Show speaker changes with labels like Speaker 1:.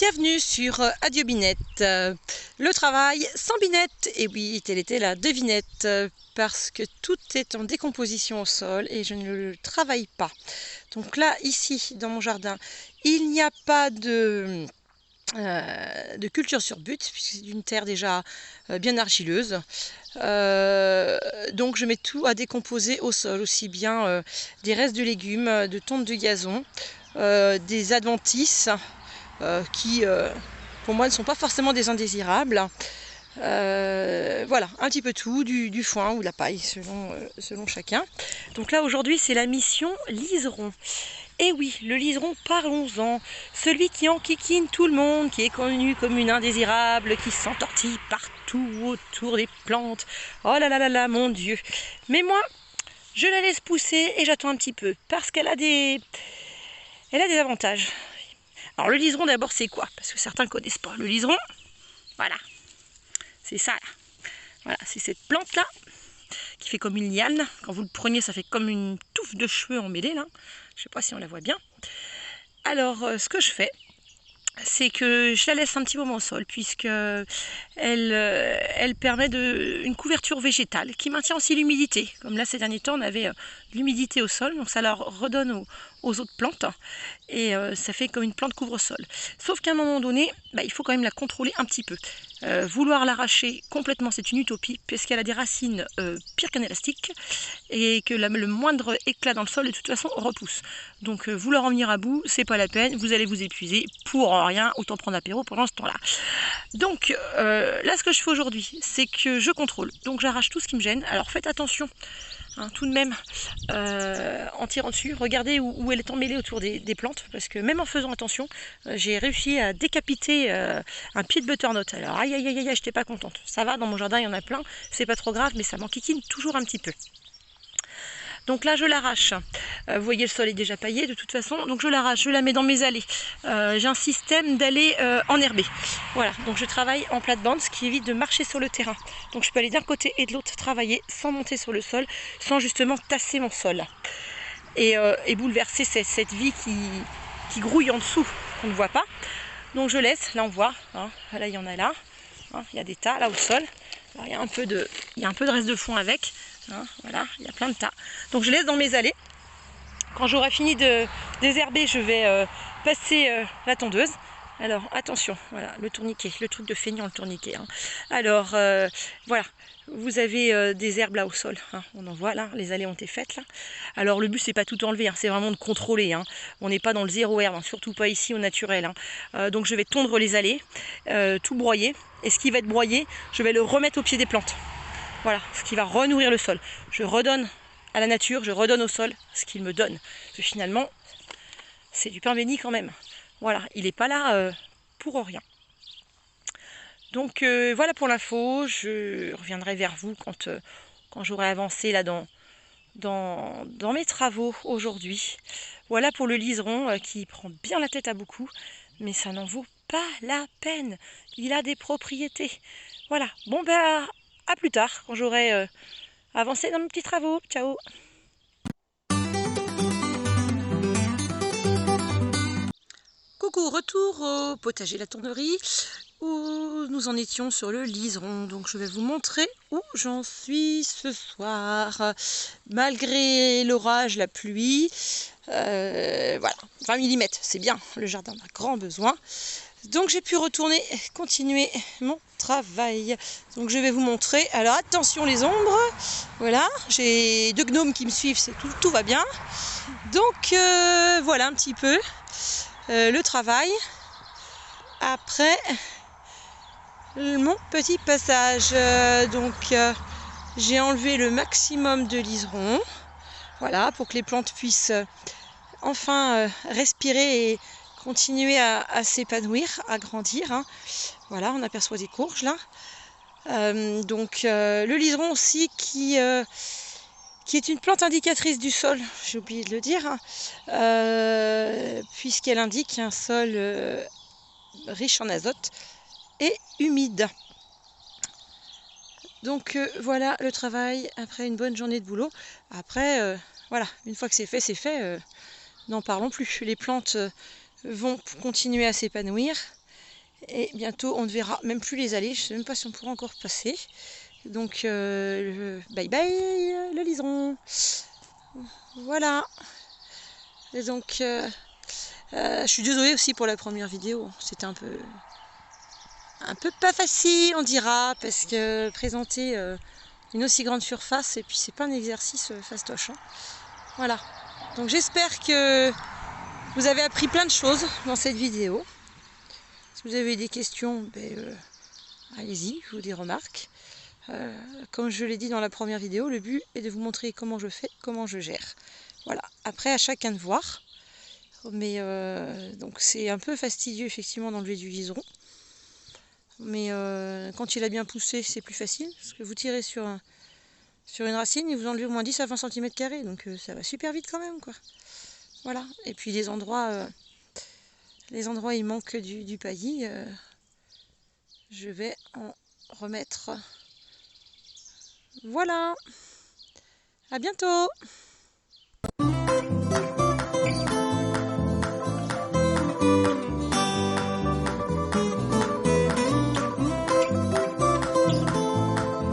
Speaker 1: Bienvenue sur Adieu Binette, le travail sans binette. Et oui, telle était la devinette, parce que tout est en décomposition au sol et je ne le travaille pas. Donc là, ici, dans mon jardin, il n'y a pas de culture sur butte, puisque c'est une terre déjà bien argileuse. Donc je mets tout à décomposer au sol, aussi bien des restes de légumes, de tonte de gazon, des adventices, qui pour moi ne sont pas forcément des indésirables. Voilà, un petit peu tout, du foin ou de la paille selon chacun. Donc là aujourd'hui c'est la mission liseron. Et oui, le liseron, parlons-en. Celui qui enquiquine tout le monde, qui est connu comme une indésirable, qui s'entortille partout autour des plantes. Oh là là là là, mon Dieu. Mais moi, je la laisse pousser et j'attends un petit peu, parce qu'elle a des avantages. Alors le liseron d'abord c'est quoi? Parce que certains ne connaissent pas. Le liseron, voilà, c'est ça là. Voilà, c'est cette plante là qui fait comme une liane. Quand vous le preniez, ça fait comme une touffe de cheveux emmêlés là. Je ne sais pas si on la voit bien. Alors ce que je fais, c'est que je la laisse un petit moment au sol, puisque elle permet une couverture végétale qui maintient aussi l'humidité. Comme là ces derniers temps on avait l'humidité au sol, donc ça leur redonne aux autres plantes et ça fait comme une plante couvre-sol. Sauf qu'à un moment donné, il faut quand même la contrôler un petit peu. Vouloir l'arracher complètement, c'est une utopie, puisqu'elle a des racines pire qu'un élastique et que le moindre éclat dans le sol de toute façon repousse. Donc vouloir en venir à bout, c'est pas la peine, vous allez vous épuiser pour rien, autant prendre apéro pendant ce temps-là. Donc là ce que je fais aujourd'hui, c'est que je contrôle, donc j'arrache tout ce qui me gêne. Alors faites attention, hein, tout de même, en tirant dessus, regardez où elle est emmêlée autour des plantes, parce que même en faisant attention, j'ai réussi à décapiter un pied de butternut. Alors aïe aïe aïe aïe, j'étais pas contente. Ça va, dans mon jardin il y en a plein, c'est pas trop grave, mais ça m'enquiquine toujours un petit peu. Donc là je l'arrache, vous voyez le sol est déjà paillé de toute façon, donc je l'arrache, je la mets dans mes allées. J'ai un système d'allées enherbées. Voilà, donc je travaille en plate-bande, ce qui évite de marcher sur le terrain. Donc je peux aller d'un côté et de l'autre travailler sans monter sur le sol, sans justement tasser mon sol. Et bouleverser cette vie qui grouille en dessous, qu'on ne voit pas. Donc je laisse, là on voit, hein, là il y en a là, hein, il y a des tas là au sol. Alors, il y a un peu de reste de foin avec. Hein, voilà, il y a plein de tas. Donc je laisse dans mes allées. Quand j'aurai fini de désherber, je vais passer la tondeuse. Alors attention, voilà, le tourniquet, le truc de feignant, le tourniquet. Hein. Alors voilà, vous avez des herbes là au sol, hein, on en voit là, les allées ont été faites là. Alors le but c'est pas tout enlever, hein, c'est vraiment de contrôler. Hein. On n'est pas dans le zéro herbe, hein, surtout pas ici au naturel. Hein. Donc je vais tondre les allées, tout broyer. Et ce qui va être broyé, je vais le remettre au pied des plantes. Voilà, ce qui va renourrir le sol. Je redonne à la nature, je redonne au sol ce qu'il me donne. Parce que finalement, c'est du pain béni quand même. Voilà, il n'est pas là pour rien. Donc voilà pour l'info, je reviendrai vers vous quand j'aurai avancé là dans mes travaux aujourd'hui. Voilà pour le liseron qui prend bien la tête à beaucoup, mais ça n'en vaut pas la peine. Il a des propriétés. Voilà, bon à plus tard quand j'aurai avancé dans mes petits travaux. Ciao! Coucou, retour au potager La Tournerie où nous en étions sur le liseron. Donc je vais vous montrer où j'en suis ce soir. Malgré l'orage, la pluie, voilà, 20 mm, c'est bien, le jardin a grand besoin. Donc j'ai pu continuer mon travail. Donc je vais vous montrer. Alors attention les ombres. Voilà, j'ai 2 gnomes qui me suivent, tout va bien. Donc voilà un petit peu le travail après mon petit passage. Donc j'ai enlevé le maximum de liseron. Voilà, pour que les plantes puissent enfin respirer et continuer à s'épanouir, à grandir. Hein. Voilà, on aperçoit des courges là. Donc le liseron aussi qui est une plante indicatrice du sol, j'ai oublié de le dire, hein, puisqu'elle indique un sol riche en azote et humide. Donc voilà le travail après une bonne journée de boulot. Après, voilà, une fois que c'est fait, n'en parlons plus. Les plantes vont continuer à s'épanouir Et bientôt on ne verra même plus les allées, je ne sais même pas si on pourra encore passer. Donc bye bye le liseron. Voilà. Et donc je suis désolée aussi pour la première vidéo, c'était un peu pas facile on dira, parce que présenter une aussi grande surface, et puis c'est pas un exercice fastoche. Hein. Voilà. Donc j'espère que vous avez appris plein de choses dans cette vidéo. Si vous avez des questions, allez-y, je vous des remarques. Comme je l'ai dit dans la première vidéo, le but est de vous montrer comment je fais, comment je gère. Voilà. Après, à chacun de voir. Mais donc c'est un peu fastidieux effectivement d'enlever du liseron. Mais quand il a bien poussé, c'est plus facile. Parce que vous tirez sur une racine et vous enlevez au moins 10 à 20 cm². Donc ça va super vite quand même, quoi. Voilà. Et puis les endroits où il manque du paillis, je vais en remettre. Voilà. À bientôt.